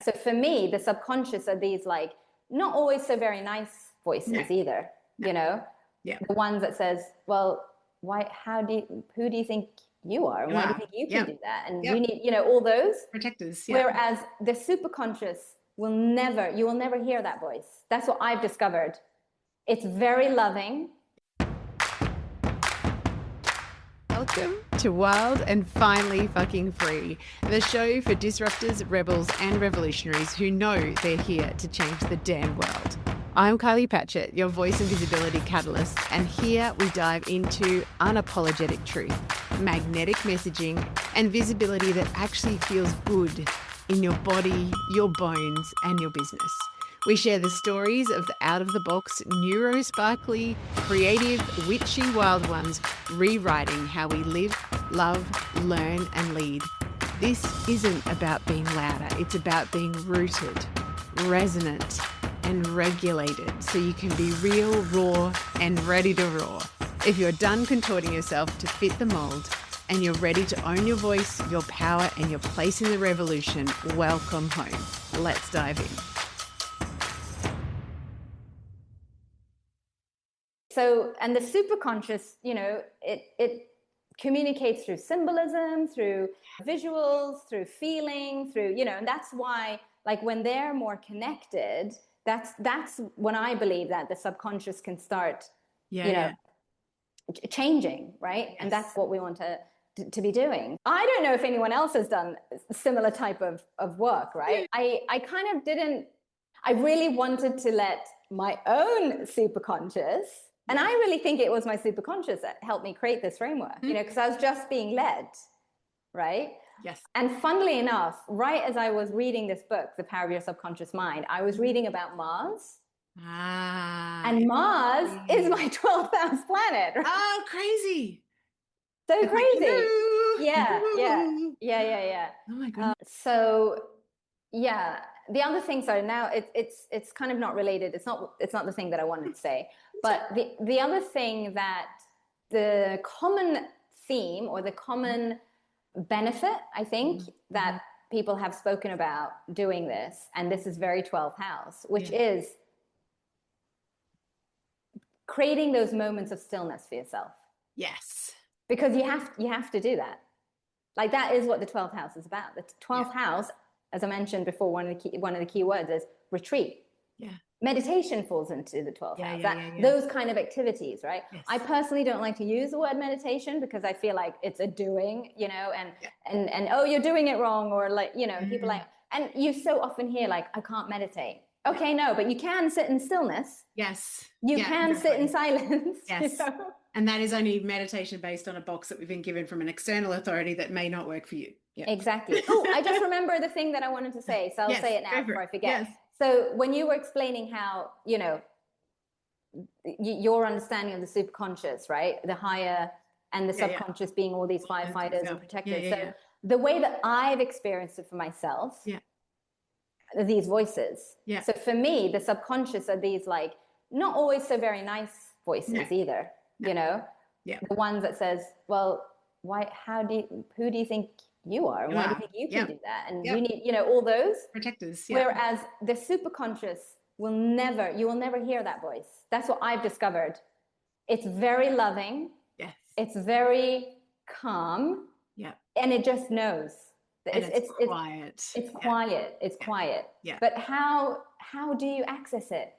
So for me, the subconscious are these like not always so very nice voices either, you know? Yeah. The ones that says, well, who do you think you are? And why do you think you can do that? And you need, all those protectors. Yeah. Whereas the superconscious you will never hear that voice. That's what I've discovered. It's very loving. Welcome to Wild and Finally Fucking Free, the show for disruptors, rebels, and revolutionaries who know they're here to change the damn world. I'm Kylie Patchett, your voice and visibility catalyst, and here we dive into unapologetic truth, magnetic messaging, and visibility that actually feels good in your body, your bones, and your business. We share the stories of the out-of-the-box, neuro-sparkly, creative, witchy wild ones, rewriting how we live, love, learn, and lead. This isn't about being louder. It's about being rooted, resonant, and regulated so you can be real, raw, and ready to roar. If you're done contorting yourself to fit the mold and you're ready to own your voice, your power, and your place in the revolution, welcome home. Let's dive in. So, and the superconscious, it communicates through symbolism, through visuals, through feeling, through, and that's why, like, when they're more connected, that's when I believe that the subconscious can start, changing, right? Yes. And that's what we want to be doing. I don't know if anyone else has done a similar type of work, right? I kind of didn't, I really wanted to let my own superconscious, and I really think it was my superconscious that helped me create this framework, because I was just being led, right? Yes. And funnily enough, right as I was reading this book, The Power of Your Subconscious Mind, I was reading about Mars. And Mars is my 12th house planet. Right? Oh, crazy. So it's crazy. Like, Yeah. Oh my goodness. The other things are now it's kind of not related. It's not the thing that I wanted to say. But the other thing that the common theme or the common benefit, I think, that people have spoken about doing this, and this is very 12th house, which is creating those moments of stillness for yourself. Yes. Because you have to do that. Like, that is what the 12th house is about. The 12th house, as I mentioned before, one of the key words is retreat. Yeah. Meditation falls into the 12th house. Those kind of activities, right? Yes. I personally don't like to use the word meditation because I feel like it's a doing, and oh, you're doing it wrong, or like, people like, and you so often hear like, I can't meditate. Okay, no, but you can sit in stillness. Yes. You can sit in silence. Yes. And that is only meditation based on a box that we've been given from an external authority that may not work for you. Yeah. Exactly. Oh, I just remember the thing that I wanted to say, so I'll say it now before I forget. Yes. So when you were explaining how, your understanding of the superconscious, right? The higher and the subconscious being all these firefighters and protectors. So the way that I've experienced it for myself, these voices. Yeah. So for me, the subconscious are these like not always so very nice voices either. The ones that says, well, who do you think you are? And why do you think you can do that? And you need, all those protectors. Yeah. Whereas the superconscious you will never hear that voice. That's what I've discovered. It's very loving. Yes. It's very calm. Yeah. And it just knows. It's quiet. It's quiet. It's quiet. Yeah. But how do you access it?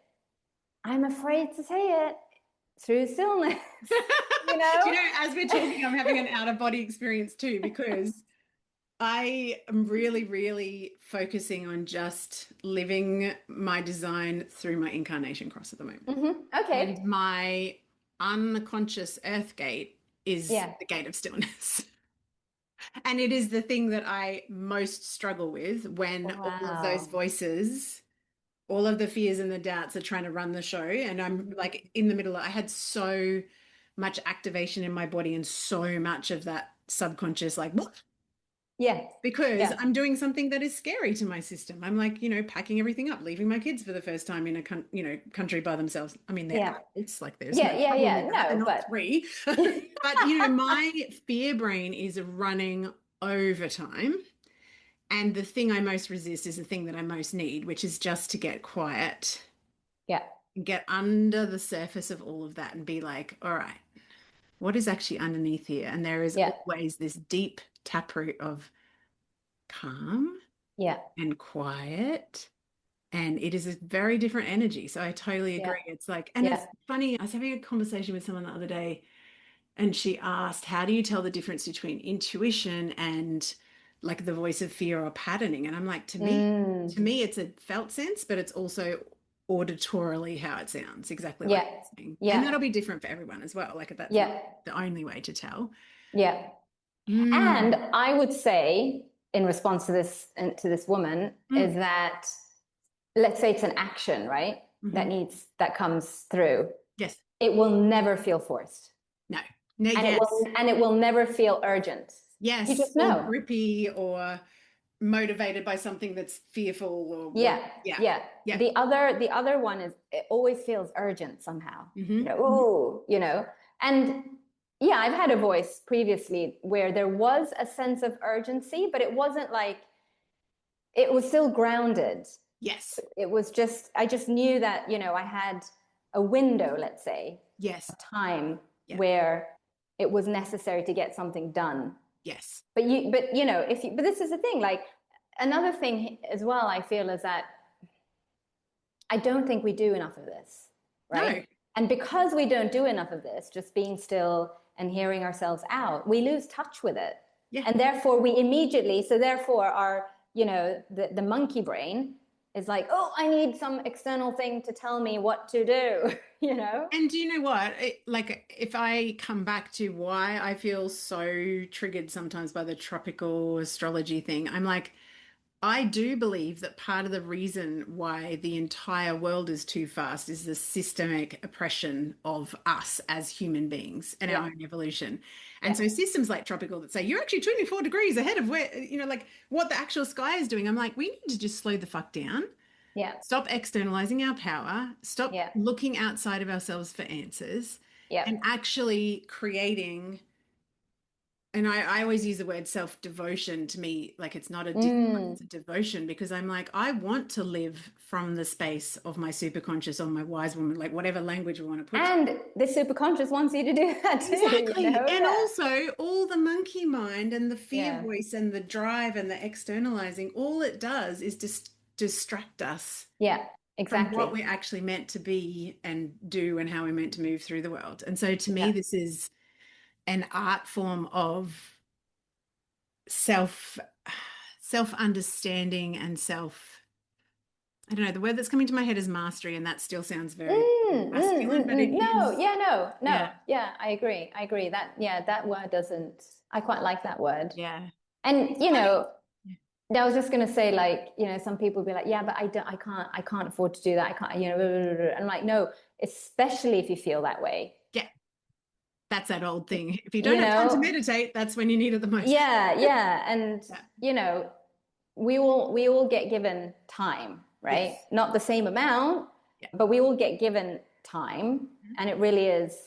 I'm afraid to say it. Through stillness. Do as we're talking, I'm having an out-of-body experience too, because I am really, really focusing on just living my design through my incarnation cross at the moment. Mm-hmm. Okay. And my unconscious earth gate is the gate of stillness. And it is the thing that I most struggle with when all of those voices, all of the fears and the doubts are trying to run the show. And I'm like in the middle. I had so much activation in my body and so much of that subconscious, like, what? Yeah. Because I'm doing something that is scary to my system. I'm like, packing everything up, leaving my kids for the first time in a country by themselves. I mean, it's like there's they're not 3. But, my fear brain is running overtime. And the thing I most resist is the thing that I most need, which is just to get quiet. Yeah. And get under the surface of all of that and be like, all right, what is actually underneath here? And there is always this deep taproot of calm and quiet. And it is a very different energy. So I totally agree. It's like, and it's funny. I was having a conversation with someone the other day, and she asked, how do you tell the difference between intuition and like the voice of fear or patterning? And I'm like, to me, it's a felt sense, but it's also auditorily how it sounds, exactly like you're saying. And that'll be different for everyone as well. Like that's not the only way to tell. And I would say, in response to this woman, is that, let's say it's an action, right? That comes through. Yes. It will never feel forced. No. And it will never feel urgent. Yes. You just know. Or grippy or motivated by something that's fearful or The other one is, it always feels urgent somehow. You know, and I've had a voice previously where there was a sense of urgency, but it wasn't like, it was still grounded. Yes. It was just, I just knew that, I had a window, let's say, time where it was necessary to get something done. Yes. But this is the thing, like, another thing as well, I feel, is that I don't think we do enough of this, right? No. And because we don't do enough of this, just being still and hearing ourselves out, we lose touch with it. Yeah. And therefore our, the monkey brain is like, oh, I need some external thing to tell me what to do, And do you know what? Like, if I come back to why I feel so triggered sometimes by the tropical astrology thing, I'm like, I do believe that part of the reason why the entire world is too fast is the systemic oppression of us as human beings and our own evolution. And so systems like tropical that say, you're actually 24 degrees ahead of where, like what the actual sky is doing. I'm like, we need to just slow the fuck down. Yeah. Stop externalizing our power. Stop looking outside of ourselves for answers. Yeah. And actually creating. And I always use the word self-devotion. To me, like, it's not a discipline, it's a devotion, because I'm like, I want to live from the space of my superconscious or my wise woman, like whatever language we want to put. And the superconscious wants you to do that too. Exactly. And also all the monkey mind and the fear voice and the drive and the externalizing, all it does is just distract us. Yeah, exactly. From what we're actually meant to be and do and how we're meant to move through the world. And so to me, this is an art form of self-understanding and I don't know, the word that's coming to my head is mastery, and that still sounds very masculine, but it is. Yeah, I agree. That word doesn't, I quite like that word. Yeah. And, I was just going to say, like, some people be like, yeah, but I can't afford to do that. I can't, and I'm like, no, especially if you feel that way. Yeah. That's that old thing. If you don't have time to meditate, that's when you need it the most. Yeah. And, we all get given time, right? Yes. Not the same amount, but we all get given time. And it really is,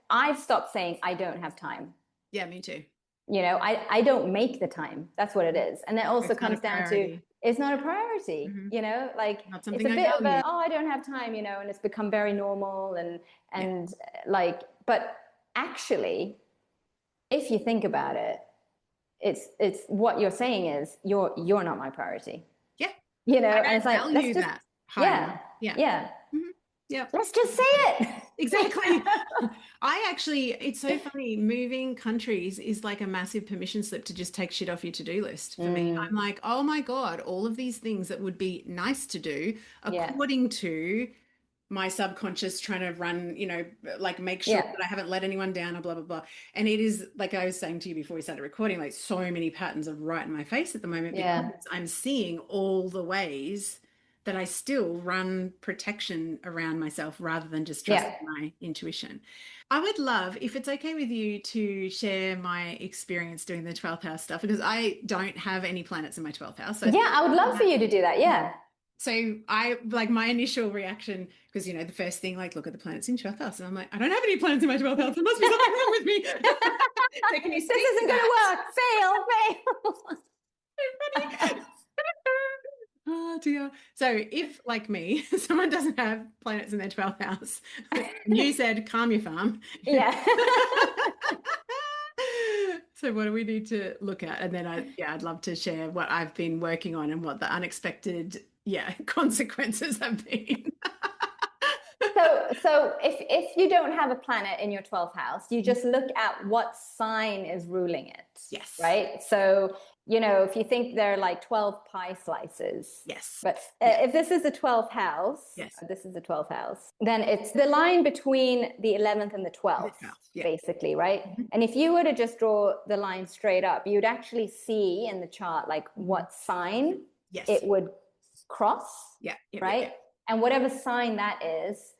I've stopped saying I don't have time. Yeah, me too. I don't make the time. That's what it is. And that also comes down to, it's not a priority, like it's a bit of a, I don't have time, and it's become very normal and like, but actually, if you think about it, it's what you're saying is you're not my priority. Yeah. And it's like, let's just, yeah. Yeah. Let's just say it. Exactly. It's so funny. Moving countries is like a massive permission slip to just take shit off your to-do list for me. I'm like, oh my God, all of these things that would be nice to do according to my subconscious trying to run, like make sure that I haven't let anyone down or blah, blah, blah. And it is, like I was saying to you before we started recording, like so many patterns are right in my face at the moment because I'm seeing all the ways that I still run protection around myself rather than just trusting my intuition. I would love, if it's okay with you, to share my experience doing the 12th house stuff, because I don't have any planets in my 12th house. So I would love for you to do that. Yeah. So I, like, my initial reaction, because, the first thing, like, look at the planets in 12th house. And I'm like, I don't have any planets in my 12th house. There must be something wrong with me. So can you This isn't going to work. Fail. Oh dear. So if, like me, someone doesn't have planets in their 12th house, you said calm your farm. Yeah. So what do we need to look at? And then I'd love to share what I've been working on and what the unexpected, consequences have been. So if you don't have a planet in your 12th house, you just look at what sign is ruling it. Yes. Right? So, if you think there are like 12 pie slices. Yes. But if this is the 12th house, this is the 12th house, then it's the line between the 11th and the 12th, basically, right? And if you were to just draw the line straight up, you'd actually see in the chart like what sign it would cross, right? And whatever sign that is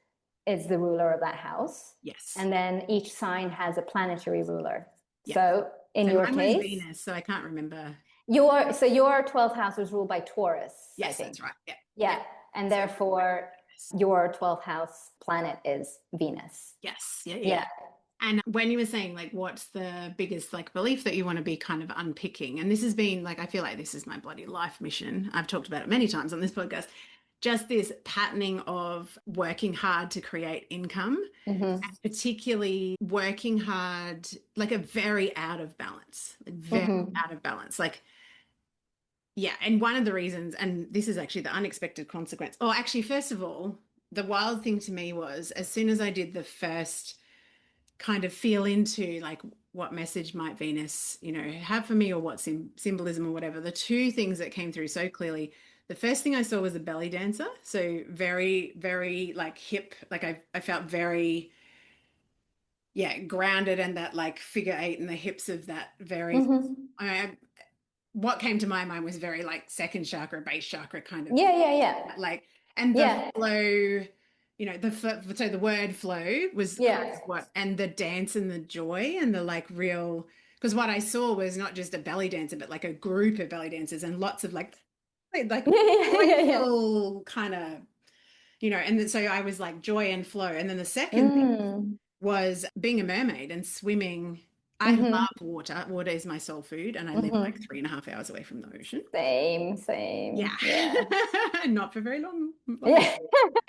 the ruler of that house. Yes. And then each sign has a planetary ruler. So in your case, was Venus, so I can't remember. Your 12th house was ruled by Taurus. Yes, I think. that's right. Yeah. And therefore your 12th house planet is Venus. Yes. Yeah. And when you were saying like what's the biggest like belief that you want to be kind of unpicking, and this has been like, I feel like this is my bloody life mission. I've talked about it many times on this podcast. Just this patterning of working hard to create income, and particularly working hard, like a very out of balance, out of balance. Like, and one of the reasons, and this is actually the unexpected consequence. Oh, actually, first of all, the wild thing to me was as soon as I did the first kind of feel into like what message might Venus, have for me, or what symbolism or whatever, the two things that came through so clearly. The first thing I saw was a belly dancer. So very, very like hip, like I felt very, grounded, and that like figure 8 and the hips of that very, what came to my mind was very like second chakra, base chakra kind of. Yeah. Like, and the flow, so the word flow was what, and the dance and the joy and the like real, because what I saw was not just a belly dancer, but like a group of belly dancers and lots of like kind of, and then, so I was like joy and flow. And then the second thing was being a mermaid and swimming. I love water. Water is my soul food, and I live like 3.5 hours away from the ocean. Same. Yeah. Not for very long.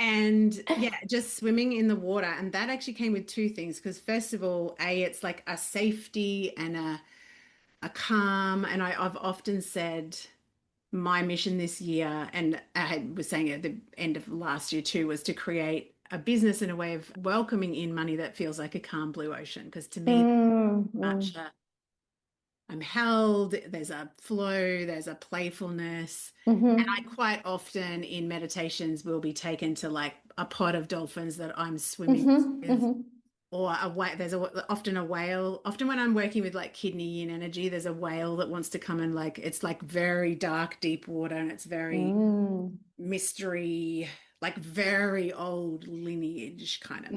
And just swimming in the water. And that actually came with two things, because first of all, it's like a safety and a calm. And I've often said my mission this year, and I was saying at the end of last year too, was to create a business and a way of welcoming in money that feels like a calm blue ocean. Because to me, I'm held, there's a flow, there's a playfulness. And I quite often in meditations will be taken to like a pod of dolphins that I'm swimming with. Or there's often a whale. Often when I'm working with like kidney yin energy, there's a whale that wants to come and like, it's like very dark, deep water, and it's very mystery, like very old lineage kind of.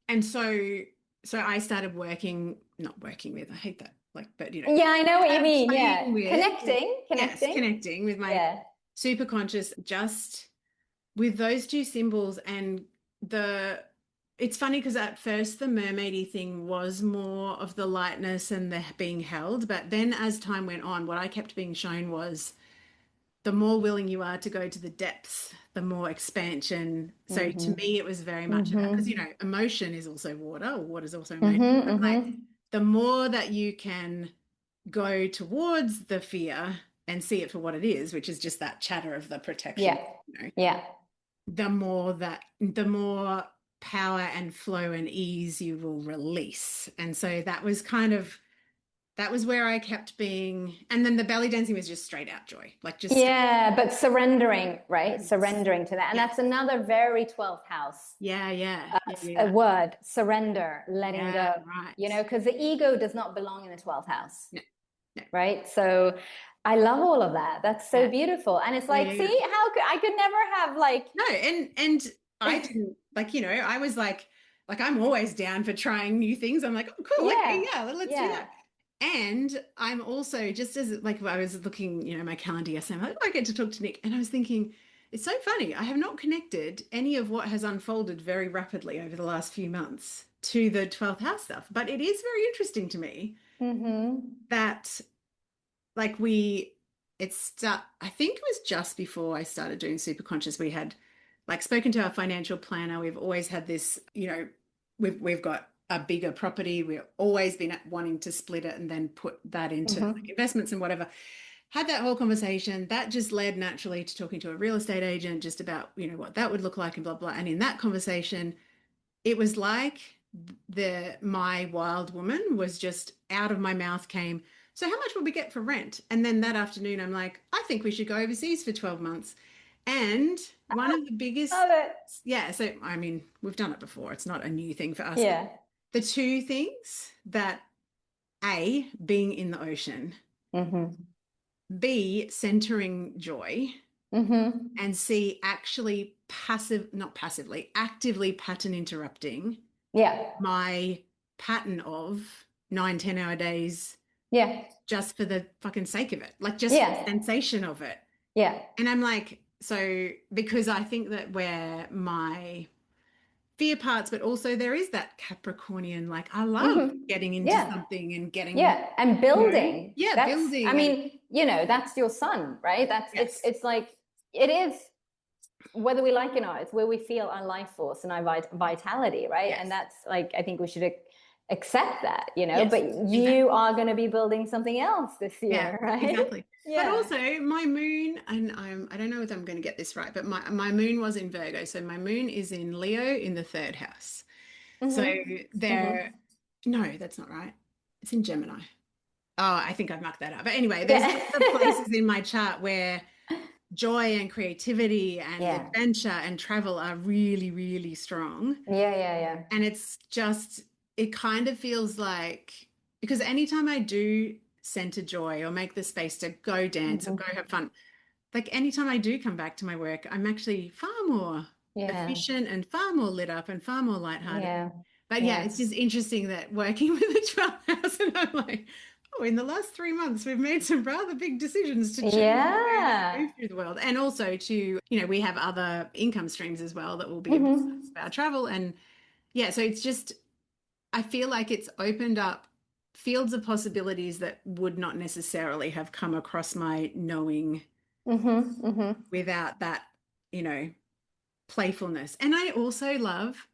And so I started not working with, I hate that. Like, but I know what you mean. Yeah. Connecting with my superconscious, just with those two symbols. And it's funny because at first the mermaidy thing was more of the lightness and the being held. But then as time went on, what I kept being shown was the more willing you are to go to the depths, the more expansion. So to me, it was very much about, because, emotion is also water, or water is also emotion. Like, the more that you can go towards the fear and see it for what it is, which is just that chatter of the protection. The more power and flow and ease you will release. And so that was where I kept being. And then the belly dancing was just straight out joy, like just but surrendering, right? Surrendering to that. And that's another very 12th house a word, surrender, letting go, right. Because the ego does not belong in the 12th house. No. Right? So I love all of that. That's so beautiful. And it's like, see how I could never have like and I didn't I was like I'm always down for trying new things. I'm like, oh cool, let's do that. And I'm also, just as like I was looking, my calendar yesterday, I'm like, I get to talk to Nic, and I was thinking, it's so funny. I have not connected any of what has unfolded very rapidly over the last few months to the 12th house stuff. But it is very interesting to me that like I think it was just before I started doing Superconscious, we had like spoken to our financial planner. We've always had this, we've got a bigger property. We've always been wanting to split it and then put that into like investments and whatever. Had that whole conversation. That just led naturally to talking to a real estate agent just about, what that would look like and blah, blah. And in that conversation, it was like my wild woman was just out of my mouth came, so how much will we get for rent? And then that afternoon, I'm like, I think we should go overseas for 12 months. And one of the biggest, yeah, so I mean, we've done it before. It's not a new thing for us. Yeah. The two things that A, being in the ocean, B, centering joy, and C, actually actively pattern interrupting my pattern of 9-10 hour days just for the fucking sake of it, like just for the sensation of it. And I'm like, so because I think that where my fear parts, but also there is that Capricornian, like I love getting into something and getting and building. Building. I mean, that's your sun, right? That's it's like it is, whether we like it or not, it's where we feel our life force and our vitality, right? And that's like, I think we should accept that, but you are going to be building something else this year, right? Exactly. But also my moon, and I don't know if I'm going to get this right, but my moon was in Virgo. So my moon is in Leo in the 3rd house. So no, that's not right. It's in Gemini. Oh, I think I've mucked that up. But anyway, there's the places in my chart where joy and creativity and adventure and travel are really, really strong. And it's just, it kind of feels like, because anytime I do center joy or make the space to go dance or go have fun, like anytime I do come back to my work, I'm actually far more efficient and far more lit up and far more lighthearted. But it's just interesting that working with the 12th house, and I'm like, oh, in the last 3 months, we've made some rather big decisions to change move through the world. And also to, we have other income streams as well that will be about travel. And so it's just, I feel like it's opened up fields of possibilities that would not necessarily have come across my knowing without that, playfulness. And I also love,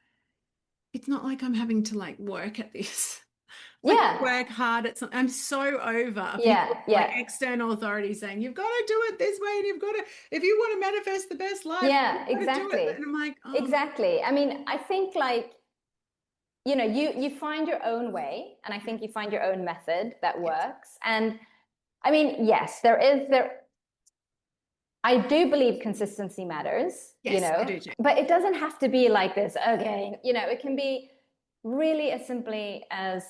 it's not like I'm having to like work at this. Work hard at something. I'm so over like external authorities saying you've got to do it this way, and you've got to, if you want to manifest the best life, exactly. And I'm like, exactly. I mean, I think like, you find your own way, and I think you find your own method that works. And I mean, yes, I do believe consistency matters, I do too. But it doesn't have to be like this. Okay. It can be really as simply as,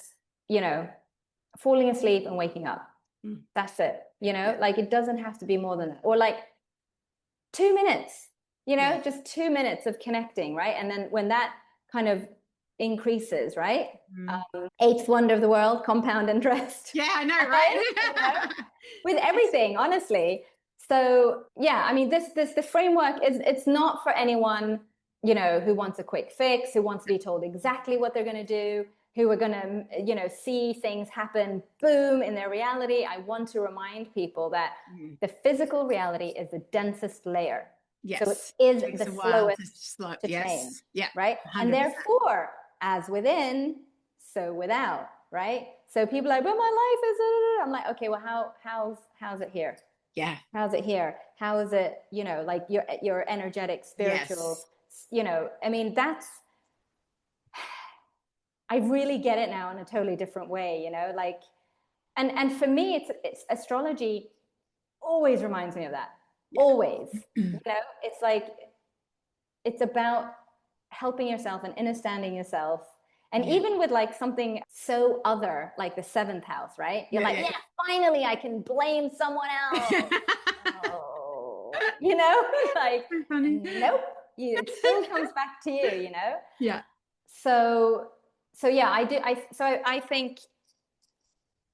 falling asleep and waking up. That's it. Like it doesn't have to be more than that. Or like 2 minutes, just 2 minutes of connecting, right? And then when that kind of increases, right? Eighth wonder of the world, compound interest. Yeah, I know, right? With everything, honestly. So I mean, the framework it's not for anyone, who wants a quick fix, who wants to be told exactly what they're going to do, who are going to, see things happen, boom, in their reality. I want to remind people that the physical reality is the densest layer. So it is the slowest to change, right? 100%. And therefore, as within, so without, right? So people are like, but my life is, I'm like, okay, well, how's it here? Yeah. How's it here? How is it, like your energetic, spiritual, I mean, I really get it now in a totally different way, like, and for me, it's astrology always reminds me of that. Always, it's like, it's about helping yourself and understanding yourself. And even with like something so other, like the 7th house, right? You're finally I can blame someone else. Like, nope, it still comes back to you, Yeah. So I do. I think,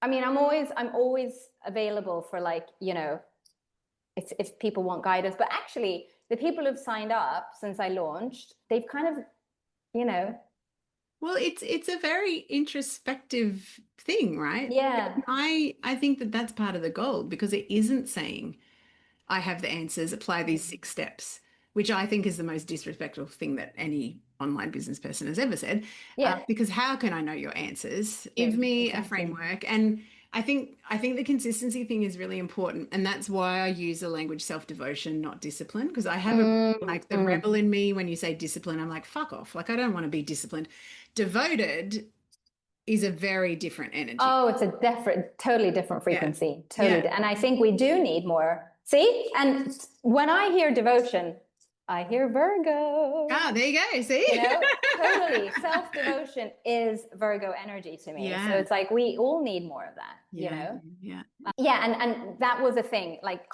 I mean, I'm always available for like, if people want guidance, but actually the people who've signed up since I launched, they've kind of, Well, it's a very introspective thing, right? Yeah. I think that that's part of the gold because it isn't saying I have the answers, apply these 6 steps, which I think is the most disrespectful thing that any online business person has ever said. Yeah. Because how can I know your answers? Yeah, Give me a exactly. framework. And I think the consistency thing is really important. And that's why I use the language self-devotion, not discipline, because I have a like the Mm. rebel in me when you say discipline, I'm like, fuck off. Like I don't want to be disciplined. Devoted is a very different energy. Oh, it's a totally different Yeah. frequency. Totally. Yeah. And I think we do need more. See? And when I hear devotion, I hear Virgo. Ah, there you go. See? You know, totally. Self-devotion is Virgo energy to me. Yeah. So it's like we all need more of that, Yeah. you know? Yeah. Yeah, and that was a thing, like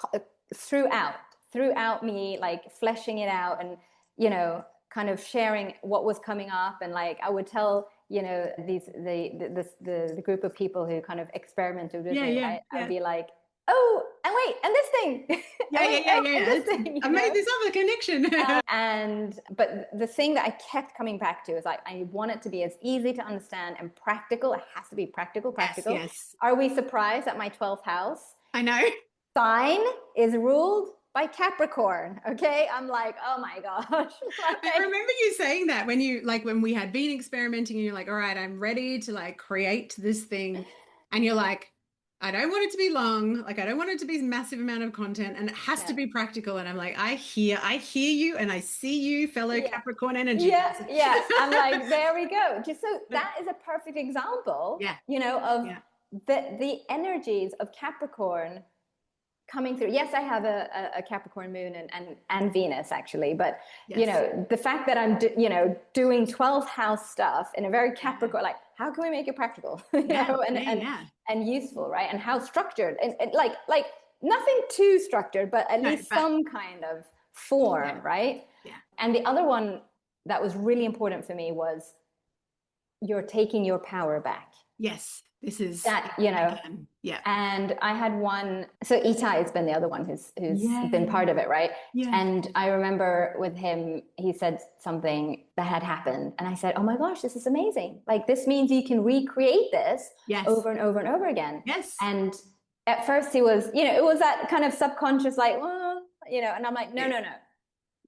throughout me, like fleshing it out and, you know, kind of sharing what was coming up. And like I would tell, you know, the group of people who kind of experimented with me, right? I'd be like, oh, and wait, and this thing. I made this other connection. But the thing that I kept coming back to is like, I want it to be as easy to understand and practical. It has to be practical. Yes. Are we surprised that my 12th house I know sign is ruled by Capricorn? Okay. I'm like, oh my gosh. I remember you saying that when you like when we had been experimenting and you're like, all right, I'm ready to like create this thing. And you're like, I don't want it to be long. Like I don't want it to be a massive amount of content and it has to be practical. And I'm like, I hear you and I see you, fellow Capricorn energy. Yeah. I'm like, there we go. Just so that is a perfect example, you know, of the energies of Capricorn coming through. Yes, I have a Capricorn moon and Venus actually, but you know, the fact that I'm doing 12th house stuff in a very Capricorn, like how can we make it practical, you know, and useful, right? And how structured and like nothing too structured, but at least some kind of form, right? Yeah. And the other one that was really important for me was you're taking your power back. Yes. This is that, you know, and I had one, so Itai has been the other one who's been part of it, right? Yeah. And I remember with him, he said something that had happened. And I said, oh my gosh, this is amazing. Like, this means you can recreate this over and over and over again. Yes. And at first he was, you know, it was that kind of subconscious, like, well, you know, and I'm like, no.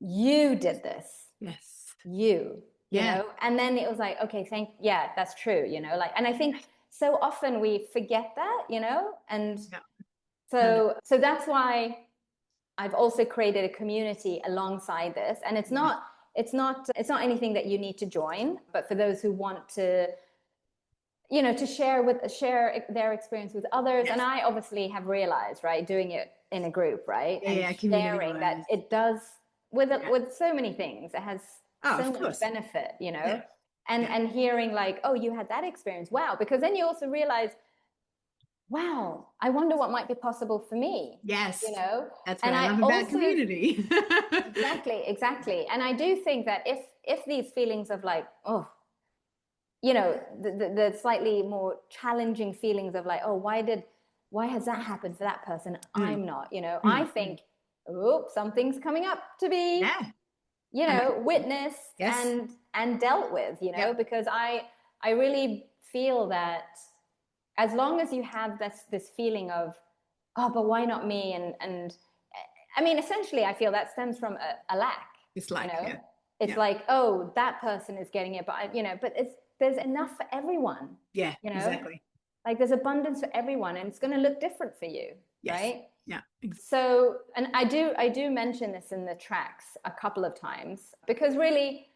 You did this. Yes. You know? And then it was like, okay, that's true, you know, like, and I think so often we forget that, you know, and so that's why I've also created a community alongside this. And it's not anything that you need to join, but for those who want to, you know, to share their experience with others. And I obviously have realized, right, doing it in a group, right, and sharing that it does with so many things. It has so much benefit, you know. Yeah. And hearing like, oh, you had that experience. Wow. Because then you also realize, wow, I wonder what might be possible for me. Yes. You know? That's what I love about community. Exactly. And I do think that if these feelings of like, oh, you know, the slightly more challenging feelings of like, oh, why has that happened for that person? I'm not, you know, I think, oh, something's coming up to be, you know, witnessed and dealt with, you know, because I really feel that as long as you have this feeling of, oh, but why not me? And I mean, essentially, I feel that stems from a lack. It's like, you know? It's like, oh, that person is getting it, but you know, but there's enough for everyone. Yeah, you know? Exactly. Like there's abundance for everyone, and it's going to look different for you, right? Yeah. Exactly. So, and I do mention this in the tracks a couple of times because really,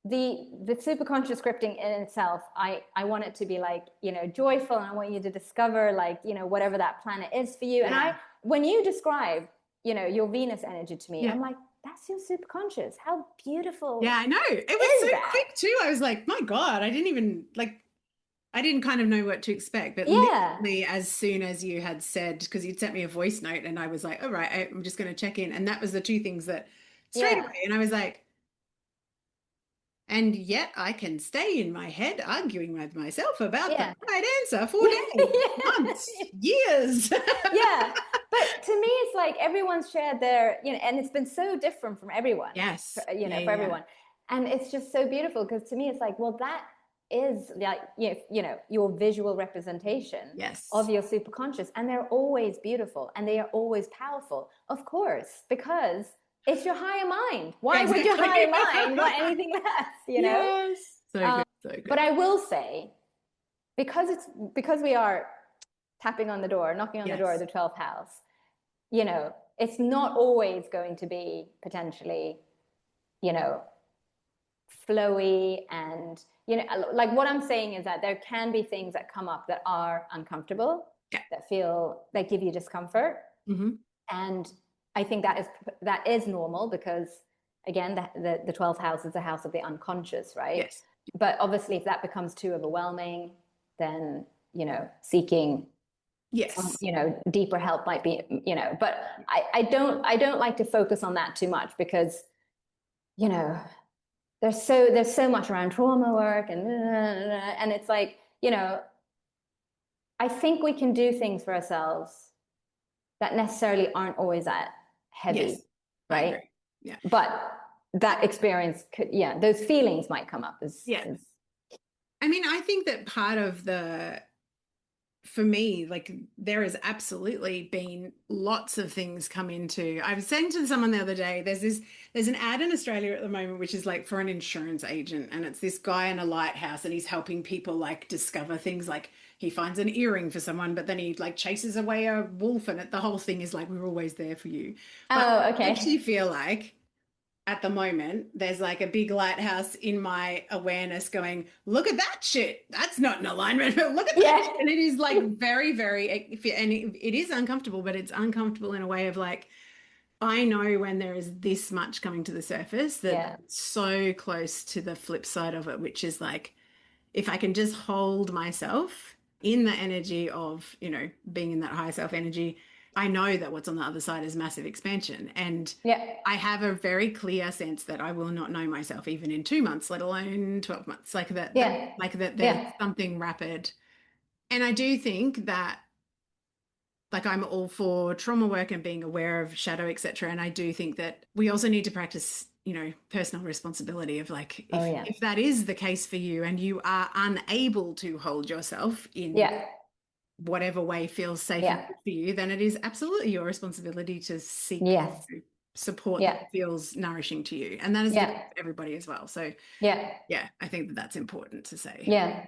the superconscious scripting in itself, I want it to be like, you know, joyful, and I want you to discover like, you know, whatever that planet is for you. And when you describe, you know, your Venus energy to me, I'm like, that's your superconscious. How beautiful. Yeah, I know. It was so quick too. I was like, my God, I didn't kind of know what to expect, but literally as soon as you had said, because you'd sent me a voice note and I was like, all right, I'm just going to check in. And that was the two things that straight away. And I was like, and yet I can stay in my head arguing with myself about the right answer for days, months, years. But to me, it's like everyone's shared their, you know, and it's been so different from everyone. Yes. For everyone. And it's just so beautiful because to me, it's like, well, is like, your visual representation of your superconscious, and they're always beautiful and they are always powerful, of course, because it's your higher mind. Why would your higher mind want anything less, Yes. So good. So good. But I will say, because we are tapping on the door, knocking on the door of the 12th house, it's not always going to be potentially, flowy, and like what I'm saying is that there can be things that come up that are uncomfortable, that give you discomfort. And I think that is normal, because again, the 12th house is the house of the unconscious, right? Yes. But obviously if that becomes too overwhelming, then seeking deeper help might be, but I don't like to focus on that too much, because there's so much around trauma work, and it's like, I think we can do things for ourselves that necessarily aren't always that heavy, right? Yeah. But that experience could, those feelings might come up as I mean, I think that part of for me, like, there has absolutely been lots of things come into. I was saying to someone the other day, there's an ad in Australia at the moment, which is like for an insurance agent, and it's this guy in a lighthouse, and he's helping people like discover things. Like, he finds an earring for someone, but then he like chases away a wolf, and the whole thing is like, we're always there for you. But okay. I actually feel like at the moment, there's like a big lighthouse in my awareness going, look at that shit. That's not in alignment. Look at that. And it is like very, very, and it is uncomfortable, but it's uncomfortable in a way of like, I know when there is this much coming to the surface that it's so close to the flip side of it, which is like, if I can just hold myself in the energy of, being in that higher self energy, I know that what's on the other side is massive expansion. And I have a very clear sense that I will not know myself even in 2 months, let alone 12 months, like that there's something rapid. And I do think that, like, I'm all for trauma work and being aware of shadow, etc. And I do think that we also need to practice, personal responsibility of like, if that is the case for you and you are unable to hold yourself in whatever way feels safe and good for you, then it is absolutely your responsibility to seek support that feels nourishing to you. And that is different for everybody as well. So I think that's important to say. Yeah,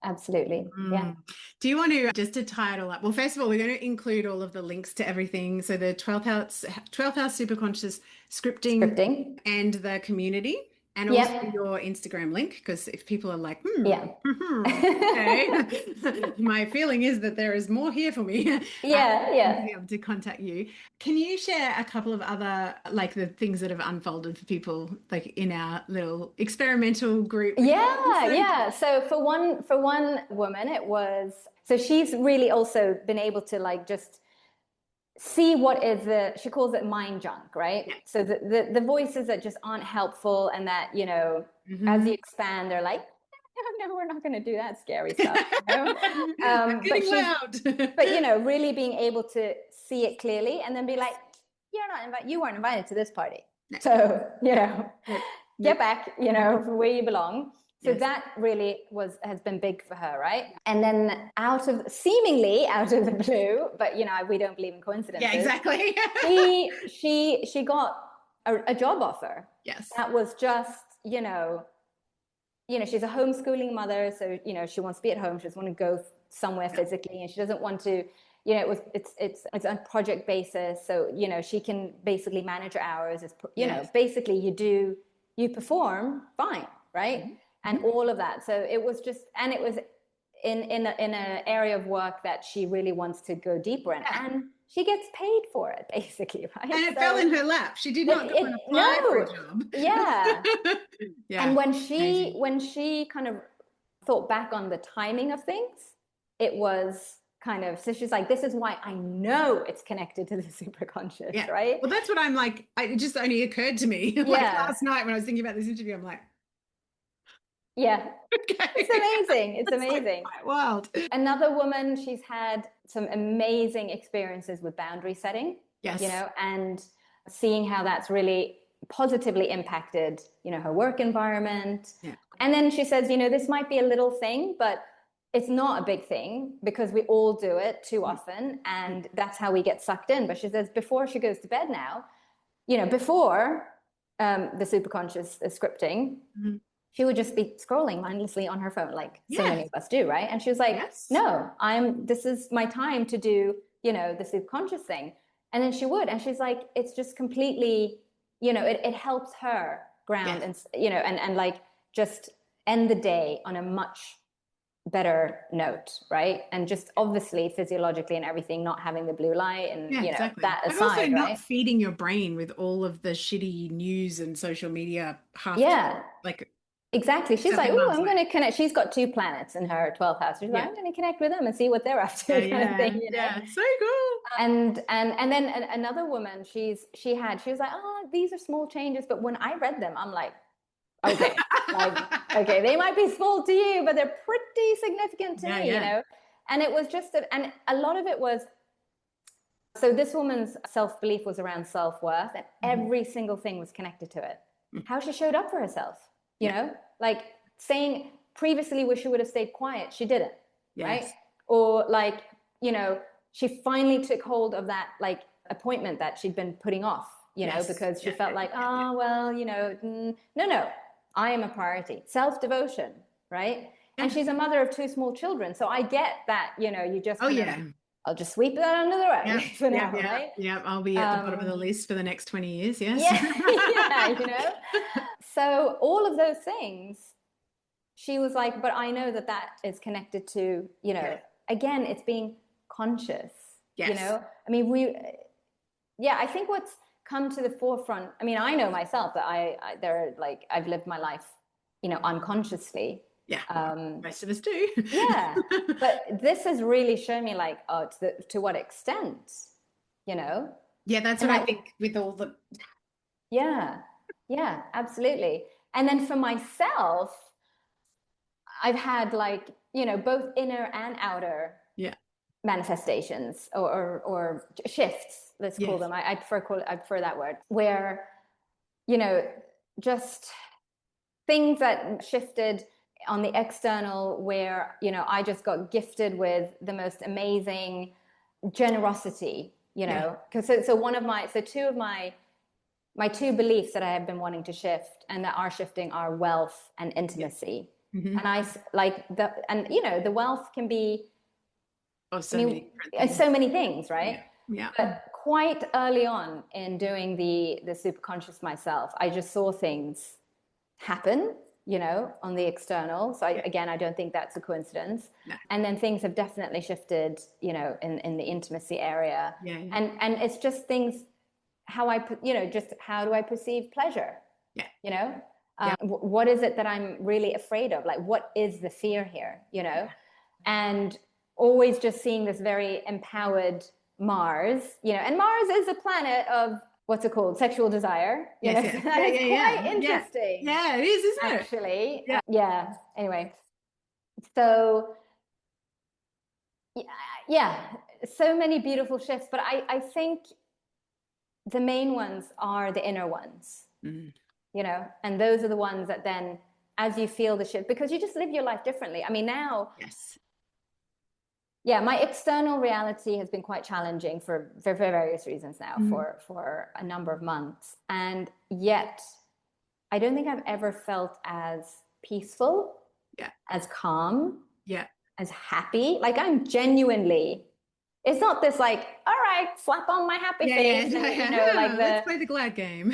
absolutely. Do you want to, just to tie it all up? Well, first of all, we're going to include all of the links to everything. So the 12th house Superconscious Scripting and the community. And also your Instagram link, because if people are like, okay, my feeling is that there is more here for me. To be able to contact you. Can you share a couple of other, like, the things that have unfolded for people, like in our little experimental group? So for one woman, it was, so she's really also been able to like just see what is she calls it mind junk, right? So the voices that just aren't helpful, and that, as you expand, they're like, no, we're not going to do that scary stuff. I'm getting loud. But really being able to see it clearly, and then be like, you weren't invited to this party. So, get back, where you belong. So that really has been big for her, right? And then seemingly out of the blue, but we don't believe in coincidences. Yeah, exactly. she got a job offer. Yes. That was just, she's a homeschooling mother, so she wants to be at home. She doesn't want to go somewhere physically, and she doesn't want to. It's on project basis, so she can basically manage her hours. Basically you perform fine, right? And all of that. So it was just, and it was in an area of work that she really wants to go deeper in, and she gets paid for it, basically, right? And it fell in her lap. She did not go and apply for a job. And when she kind of thought back on the timing of things, it was kind of, so she's like, this is why I know it's connected to the superconscious, right? Well, that's what I'm like, it just only occurred to me last night when I was thinking about this interview. I'm like, it's amazing. It's amazing. Like wild. Another woman, she's had some amazing experiences with boundary setting. And seeing how that's really positively impacted, her work environment. And then she says, this might be a little thing, but it's not a big thing because we all do it too often. And that's how we get sucked in. But she says before she goes to bed now, before the superconscious scripting, she would just be scrolling mindlessly on her phone, like so many of us do, right? And she was like, no, this is my time to do, the subconscious thing. And then she would, and she's like, it's just completely, it helps her ground and, and like just end the day on a much better note, right? And just obviously physiologically and everything, not having the blue light and exactly. that aside, also not right? feeding your brain with all of the shitty news and social media exactly. She's like, oh, I'm going to connect. She's got 2 planets in her 12th house. She's like, I'm going to connect with them and see what they're up to, kind of thing. Yeah, so cool. And then another woman, she was like, oh, these are small changes, but when I read them, I'm like, okay, okay, they might be small to you, but they're pretty significant to me, And it was just and a lot of it was. So this woman's self-belief was around self-worth, and every single thing was connected to it. How she showed up for herself, like saying previously where she would have stayed quiet, she didn't, right? Or like, she finally took hold of that like appointment that she'd been putting off, because she felt like, well, no, I am a priority. Self-devotion, right? And she's a mother of 2 small children. So I get that, you just I'll just sweep that under the rug for now, right? Yeah, I'll be at the bottom of the list for the next 20 years, yes. Yeah, So all of those things, she was like, but I know that is connected to, again, it's being conscious, I mean, I think what's come to the forefront, I mean, I know myself that I've lived my life, unconsciously. Most of us do. But this has really shown me like, to what extent, that's what I think with all the absolutely. And then for myself, I've had like, both inner and outer manifestations or shifts, let's call them. I prefer that word, where, just things that shifted on the external, where, I just got gifted with the most amazing generosity, because so 2 of my 2 beliefs that I have been wanting to shift and that are shifting are wealth and intimacy. And I like the wealth can be so many things, right? But quite early on in doing the superconscious myself, I just saw things happen, on the external. So I don't think that's a coincidence. And then things have definitely shifted, in the intimacy area. And it's just things, how do I perceive pleasure? What is it that I'm really afraid of? Like, what is the fear here, And always just seeing this very empowered Mars, and Mars is a planet of, what's it called? Sexual desire. It's quite interesting. Yeah, it is, isn't it? Actually. Anyway. So, so many beautiful shifts, but I think the main ones are the inner ones, and those are the ones that then, as you feel the shift, because you just live your life differently. I mean, now, my external reality has been quite challenging for various reasons now, for a number of months. And yet, I don't think I've ever felt as peaceful, as calm, as happy. Like, I'm genuinely, it's not this like, all right, slap on my happy face. And, like let's play the glad game.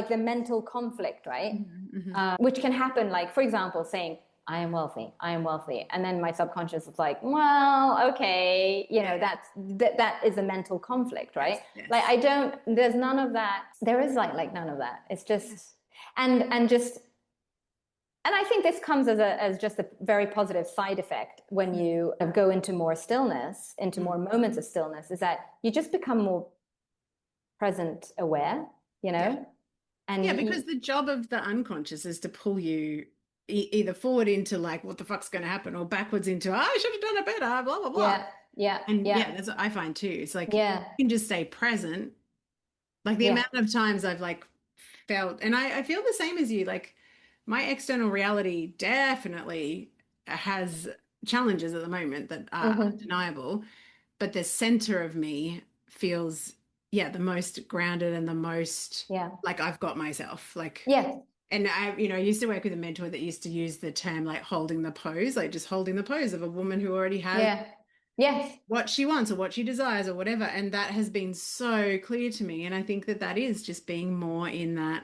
the mental conflict, right? Which can happen, like, for example, saying, I am wealthy. And then my subconscious is like, well, okay, that is a mental conflict, right? Like, there's none of that. There is like none of that. It's just, and I think this comes as just a very positive side effect when you go into more stillness, into more moments of stillness, is that you just become more present aware, And because the job of the unconscious is to pull you either forward into like, what the fuck's going to happen, or backwards into, I should have done it better, blah, blah, blah. That's what I find too. It's like, you can just stay present. Like the amount of times I've like felt, and I feel the same as you, like my external reality definitely has challenges at the moment that are undeniable, but the center of me feels, the most grounded and the most like I've got myself. Like, and I, I used to work with a mentor that used to use the term like holding the pose, like just holding the pose of a woman who already has what she wants or what she desires or whatever. And that has been so clear to me. And I think that that is just being more in that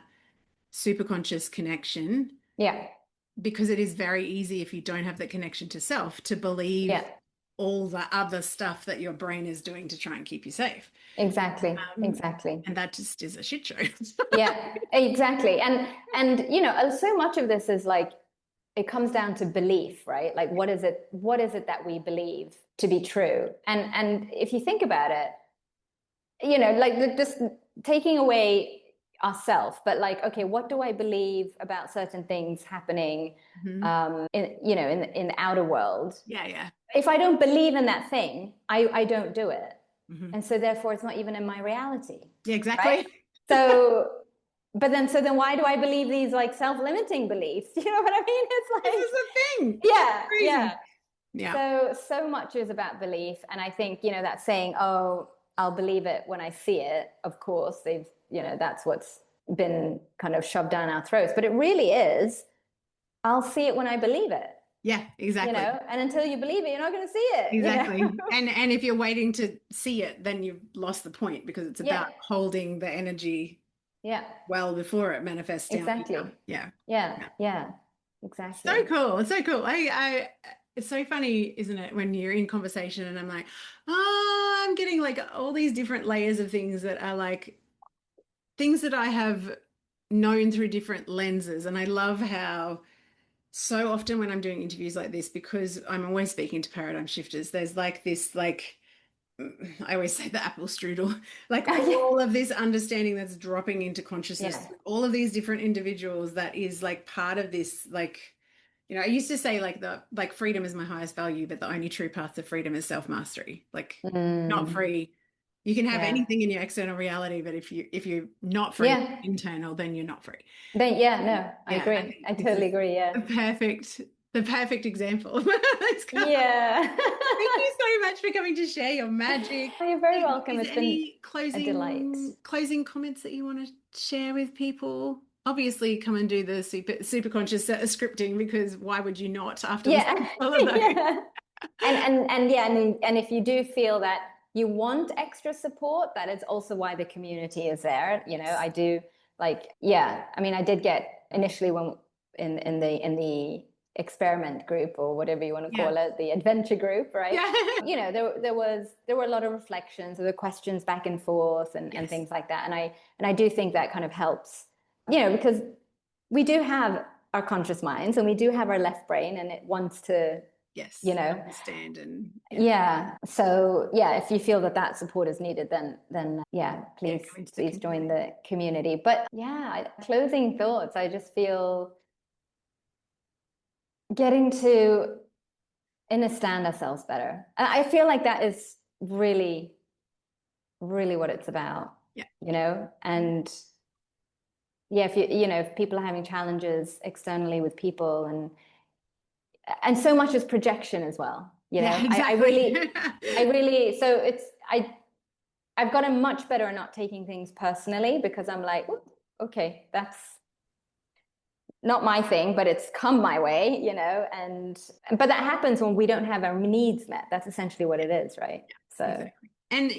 superconscious connection. Because it is very easy, if you don't have that connection to self, to believe all the other stuff that your brain is doing to try and keep you safe. Exactly. And that just is a shit show. Exactly. And so much of this is like, it comes down to belief, right? Like, what is it that we believe to be true? And if you think about it, like just taking away ourself, but like, okay, what do I believe about certain things happening in the outer world? If I don't believe in that thing, I don't do it. And so therefore it's not even in my reality. Exactly. Right? So then why do I believe these like self-limiting beliefs? You know what I mean? It's like, this is a thing. So much is about belief. And I think, that saying, oh, I'll believe it when I see it. Of course, that's what's been kind of shoved down our throats. But it really is, I'll see it when I believe it. Yeah, exactly. And until you believe it, you're not going to see it. Exactly. And if you're waiting to see it, then you've lost the point, because it's about holding the energy well before it manifests down. Exactly. Yeah. Exactly. So cool. So cool. It's so funny, isn't it, when you're in conversation and I'm like, oh, I'm getting like all these different layers of things that are like things that I have known through different lenses. And I love how so often when I'm doing interviews like this, because I'm always speaking to paradigm shifters, there's like this, like, I always say the apple strudel, like all of this understanding that's dropping into consciousness, all of these different individuals, that is like part of this, like, I used to say like freedom is my highest value, but the only true path to freedom is self-mastery. Like, not free. You can have anything in your external reality, but if you're not free internal, then you're not free. Then I agree. I totally agree. Yeah. The perfect example. Thank you so much for coming to share your magic. Oh, you're very welcome. It's been a delight. Closing comments that you want to share with people? Obviously, come and do the superconscious scripting, because why would you not after this? And if you do feel that you want extra support, that is also why the community is there. I do I did get initially when in the experiment group, or whatever you want to call it, the adventure group, right? There were a lot of reflections, there were questions back and forth and things like that. And I do think that kind of helps, because we do have our conscious minds and we do have our left brain, and it wants to understand. And so if you feel that support is needed, then please join the community. But closing thoughts, I just feel getting to understand ourselves better, and I feel like that is really, really what it's about. And if people are having challenges externally with people, and so much is projection as well. Exactly. I really, so I've gotten much better at not taking things personally, because I'm like, okay, that's not my thing, but it's come my way, but that happens when we don't have our needs met. That's essentially what it is, right? Exactly. And,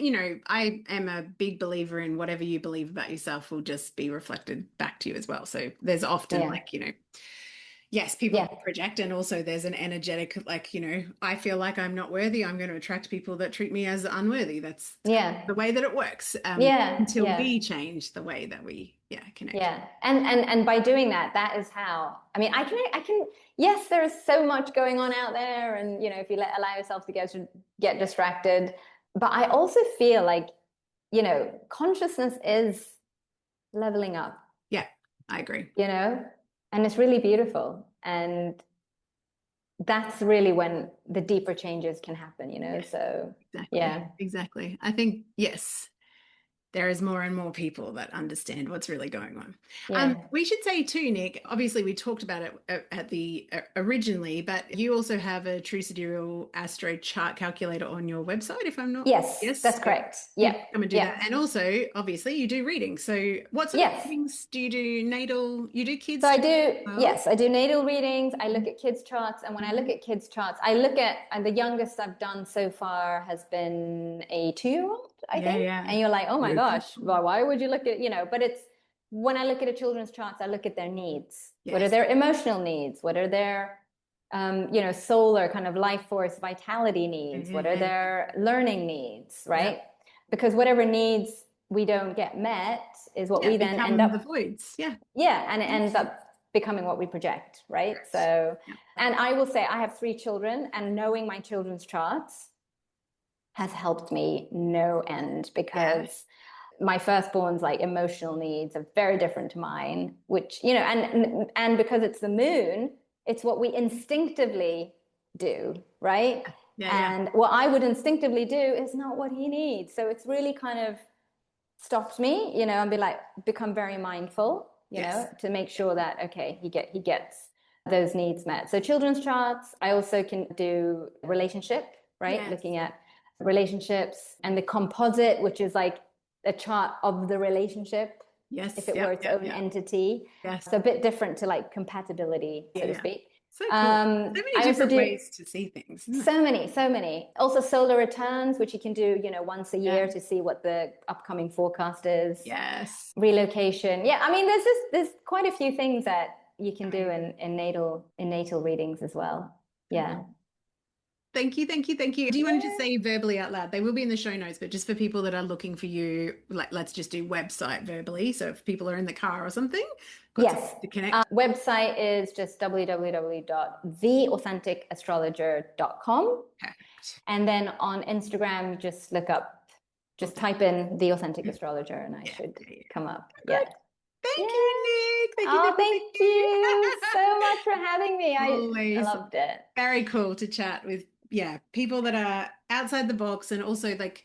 I am a big believer in whatever you believe about yourself will just be reflected back to you as well. So there's often yes, people project, and also there's an energetic, like, I feel like I'm not worthy, I'm going to attract people that treat me as unworthy. That's the way that it works. Until we change the way that we connect. And by doing that is how, I can yes, there is so much going on out there, and if you allow yourself to get distracted, but I also feel like consciousness is leveling up. I agree. And it's really beautiful. And that's really when the deeper changes can happen, so exactly. I think, yes, there is more and more people that understand what's really going on. Yeah. We should say too, Nic, obviously we talked about it at the originally, but you also have a True Sidereal astro chart calculator on your website, if I'm not. Yes, that's correct. Yeah. Come and do that. And also, obviously, you do readings. So what sort of readings do you do? Natal, you do kids? So I do, yes, I do natal readings. I look at kids' charts. And when I look at kids' charts, I look at, and the youngest I've done so far has been a 2-year-old, I think. Yeah. And you're like, oh my gosh, well, why would you look at, but it's, when I look at a children's charts, I look at their needs. Yes. What are their emotional needs? What are their, solar kind of life force vitality needs? What are their learning needs, right? Yeah. Because whatever needs we don't get met is what we then end up the voids. And it ends up becoming what we project, right? So and I will say I have 3 children, and knowing my children's charts has helped me no end, because my firstborn's like emotional needs are very different to mine, which and because it's the moon, it's what we instinctively do, right? And what I would instinctively do is not what he needs. So it's really kind of stopped me, and become very mindful, you know, to make sure that, okay, he gets those needs met. So children's charts, I also can do relationship, right? Looking at relationships, and the composite, which is like a chart of the relationship. If it were its own entity. So a bit different to like compatibility, so to speak. So cool. So many different ways to see things. So many. Also solar returns, which you can do, once a year to see what the upcoming forecast is. Yes. Relocation. Yeah, I mean, there's quite a few things that you can do in natal readings as well. Yeah. Thank you. Do you want to just say verbally out loud? They will be in the show notes, but just for people that are looking for you, like, let's just do website verbally. So if people are in the car or something, to connect. Website is just www.theauthenticastrologer.com. Perfect. And then on Instagram, just type in The Authentic Astrologer, and I should come up. Yeah. Thank you, Nic. Thank you so much for having me. I loved it. Very cool to chat with people that are outside the box, and also, like,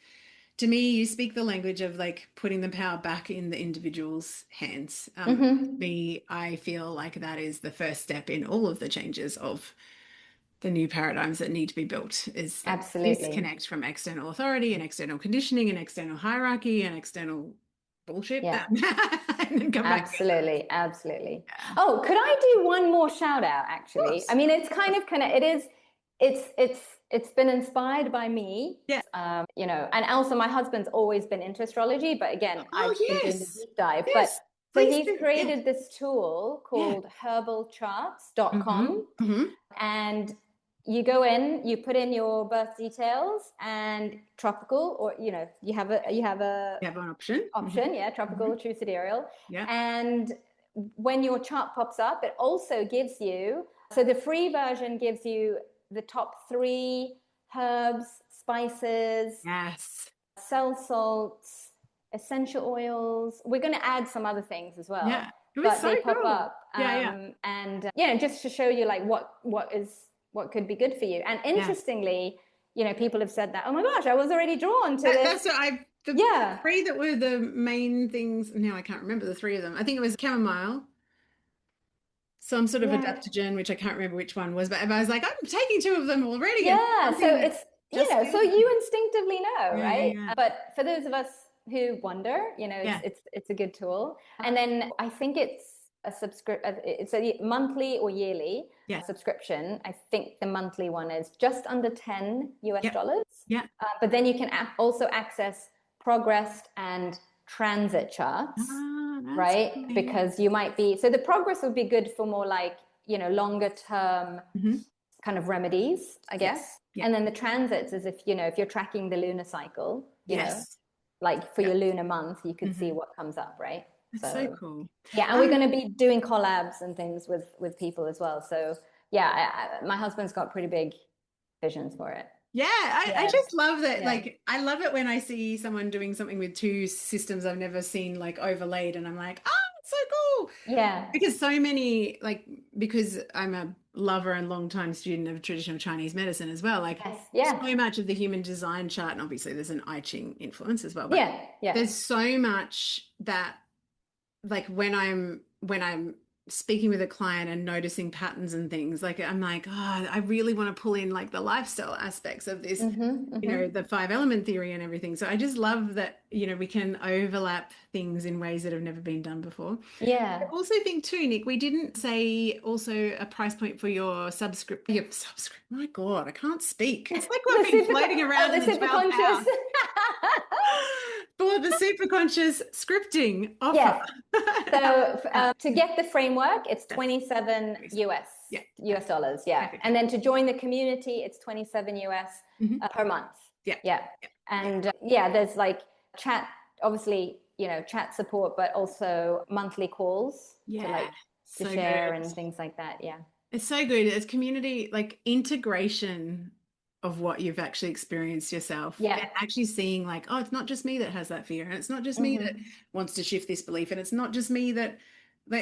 to me, you speak the language of like putting the power back in the individual's hands. I feel like that is the first step in all of the changes of the new paradigms that need to be built, is disconnect from external authority and external conditioning and external hierarchy and external bullshit. And then come back. Absolutely. Oh, could I do one more shout out, actually? I mean, it's kind of it's been inspired by me. And also my husband's always been into astrology, but again, I've been doing the deep dive. But so he's created this tool called herbalcharts.com. And you go in, you put in your birth details and tropical, or you have an option. Tropical, True Sidereal. And when your chart pops up, it also gives you, so the free version gives you the top 3 herbs, spices, cell salts, essential oils. We're going to add some other things as well. But they pop up. And just to show you like what could be good for you. And interestingly, people have said that, oh my gosh, I was already drawn to this. That's what the 3 that were the main things. Now I can't remember the 3 of them. I think it was chamomile, some sort of adaptogen, which I can't remember which one was, but I was like, I'm taking 2 of them already. So it's, so you instinctively know, right? But for those of us who wonder, it's a good tool. And then I think it's it's a monthly or yearly subscription. I think the monthly one is just under $10 US. But then you can also access progress and transit charts, right? Funny. Because you might be, so the progress would be good for more like, longer term kind of remedies, I guess. And then the transits is if you're tracking the lunar cycle, you know, like for your lunar month, you can see what comes up, right? That's so cool. Yeah, and we're going to be doing collabs and things with people as well. So my husband's got pretty big visions for it. I just love that. Like, I love it when I see someone doing something with 2 systems I've never seen like overlaid, and I'm like, oh, it's so woo. Yeah. Because so many, like, because I'm a lover and long-time student of traditional Chinese medicine as well, like so much of the human design chart, and obviously there's an I Ching influence as well, but there's so much that, like, when I'm speaking with a client and noticing patterns and things, like, I'm like, oh, I really want to pull in like the lifestyle aspects of this, you know, the 5 element theory and everything. So I just love that, you know, we can overlap things in ways that have never been done before. Yeah. I also think too, Nic, we didn't say also a price point for your subscription. My God, I can't speak. It's like we've been floating around in the 12th house. For the Superconscious Scripting offer. Yes. So to get the framework, it's 27 US dollars. Yeah. And then to join the community, it's 27 US per month. Yeah. And there's like chat, obviously, you know, chat support, but also monthly calls to share and things like that. Yeah. It's so good. It's community, like integration of what you've actually experienced yourself, and actually seeing like, oh, it's not just me that has that fear, and it's not just me that wants to shift this belief, and it's not just me that,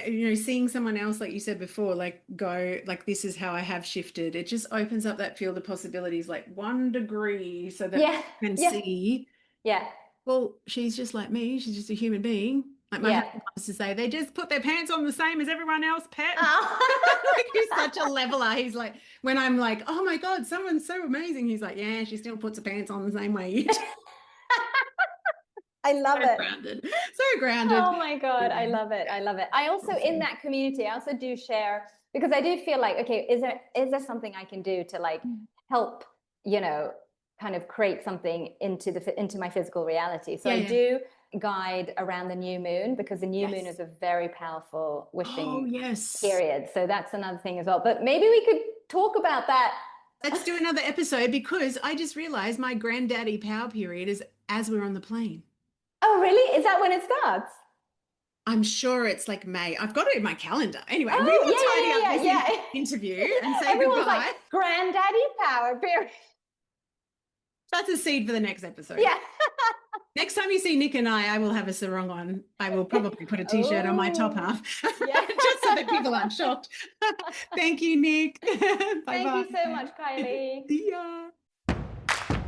you know, seeing someone else, like you said before, like go like, this is how I have shifted. It just opens up that field of possibilities like 1 degree, so that you can see, well, she's just like me, she's just a human being. Like my husband loves to say, they just put their pants on the same as everyone else, pet. Like, he's such a leveler. He's like, when I'm like, oh my God, someone's so amazing, he's like, yeah, she still puts her pants on the same way you do. I love it. Grounded. So grounded. Oh my God, I love it. I love it. I also, in that community, I also do share, because I do feel like, okay, is there something I can do to like help, you know, kind of create something into my physical reality. So I do guide around the new moon, because the new moon is a very powerful wishing period. So that's another thing as well. But maybe we could talk about that. Let's do another episode, because I just realized my granddaddy power period is as we're on the plane. Oh, really? Is that when it starts? I'm sure it's like May. I've got it in my calendar. Anyway, we will tidy up this interview and say Everyone's goodbye. Like, granddaddy power period. That's a seed for the next episode. Yeah. Next time you see Nic and I will have a sarong on. I will probably put a t-shirt on my top half, just so that people aren't shocked. Thank you, Nic. Bye-bye. Thank you so much, Kylie. See ya.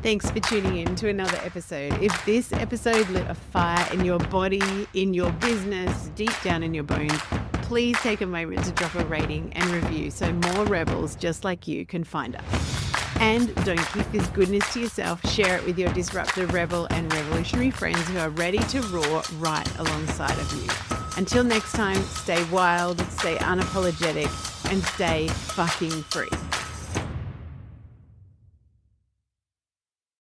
Thanks for tuning in to another episode. If this episode lit a fire in your body, in your business, deep down in your bones, please take a moment to drop a rating and review so more rebels just like you can find us. And don't keep this goodness to yourself. Share it with your disruptive rebel and revolutionary friends who are ready to roar right alongside of you. Until next time, stay wild, stay unapologetic, and stay fucking free.